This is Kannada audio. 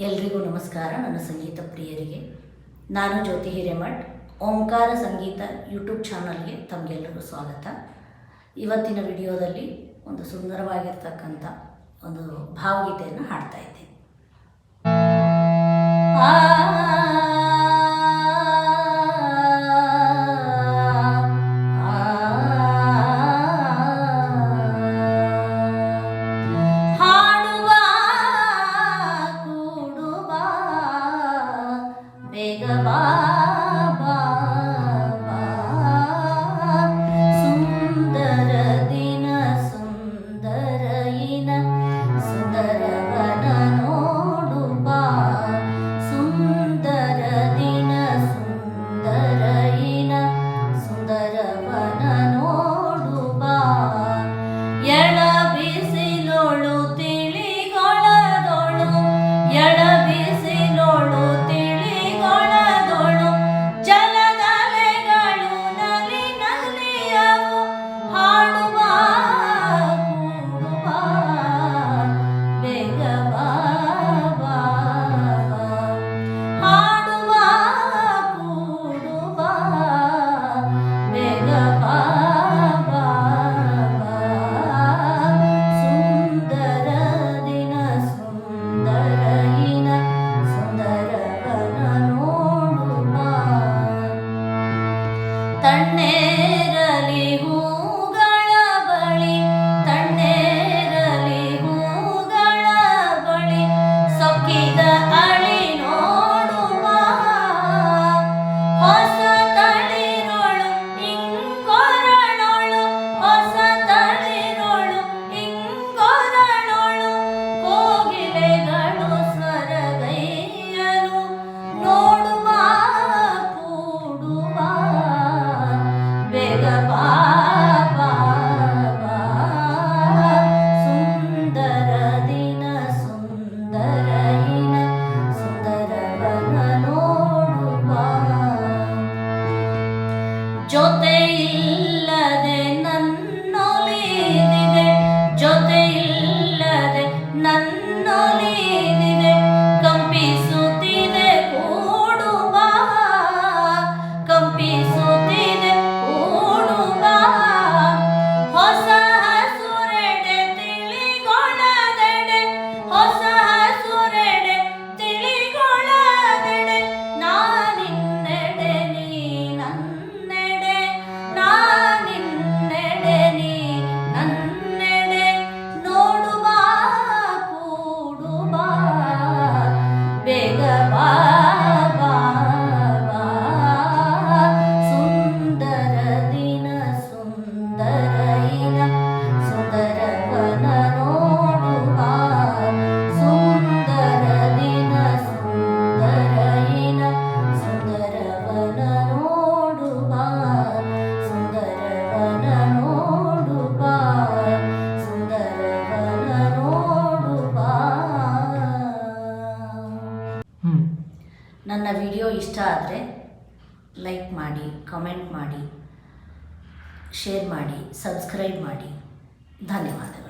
ಎಲ್ರಿಗೂ ನಮಸ್ಕಾರ. ನನ್ನ ಸಂಗೀತ ಪ್ರಿಯರಿಗೆ ನಾನು ಜ್ಯೋತಿ ಹಿರೇಮಠ್. ಓಂಕಾರ ಸಂಗೀತ ಯೂಟ್ಯೂಬ್ ಚಾನಲ್ಗೆ ತಮಗೆಲ್ಲರಿಗೂ ಸ್ವಾಗತ. ಇವತ್ತಿನ ವಿಡಿಯೋದಲ್ಲಿ ಒಂದು ಸುಂದರವಾಗಿರ್ತಕ್ಕಂಥ ಒಂದು ಭಾವಗೀತೆಯನ್ನು ಹಾಡ್ತಾ ಇದ್ದೀನಿ. ತಣ್ಣೇರಲಿ ಹೂಗಳ ಬಳಿ, ತಣ್ಣೇರಲಿ ಹೂಗಳ ಬಳಿ, ಸೊಕ್ಕಿದ ಅಳಿ ನೋಡುವ ಹೊಸ ತಳಿರೋಳು ಇಂಗೊರಳೋಳು, ಹೊಸ ತಳಿರೋಳು ಇಂಗೊರಳೋಳು, ಕೋಗಿಲೆಗಳು ಸ್ವರಗೈಯಲು ನೋಡುವ ಕೂಡುವ ಬೇಗ ಬಾ ಬಾ ಬಾ. ಸುಂದರ ದಿನ ಸುಂದರ ಇನ ಸುಂದರವನ ನೋಡುವ, ಜೊತೆ ಇಲ್ಲದೆ ನನ್ನೊಲಿದಿದೆ, ಜೊತೆ ಇಲ್ಲದೆ ನನ್ನೊಲಿದಿದೆ, ಕಂಪಿಸುತ್ತಿದೆ ಕೂಡುವ, ಕಂಪಿಸುತ್ತಿದೆ ಕೂಡುವ, ಹೊಸ ಹಸುರೆಡೆ ತಿಳಿಗೊಳದೆಡೆ, ಹೊಸ ಹಸುರೆಡೆ ತಿಳಿಗೊಳದೆಡೆ, ನಾನಿನ್ನೆಡೆ ನೀ ನನ್ನೆಡೆ, ನಾನಿನ್ನೆಡೆ ನೀ ನನ್ನೆಡೆ, ನೋಡುವ ಕೂಡುವ ಬೇಗ ಬಾ ಬಾ ಬಾ. ಸುಂದರ ದಿನ ಸುಂದರ ಇನ ಸುಂದರವನ ನೋಡುವ, ಸುಂದರ ದಿನ ಸುಂದರ ಇನ ಸುಂದರವನ ನೋಡುವ, ಸುಂದರವನ ನೋಡುವ, ಸುಂದರವನ ನೋಡುವ. ನನ್ನ ವಿಡಿಯೋ ಇಷ್ಟ ಆದರೆ ಲೈಕ್ ಮಾಡಿ, ಕಮೆಂಟ್ ಮಾಡಿ, ಶೇರ್ ಮಾಡಿ, ಸಬ್ಸ್ಕ್ರೈಬ್ ಮಾಡಿ. ಧನ್ಯವಾದಗಳು.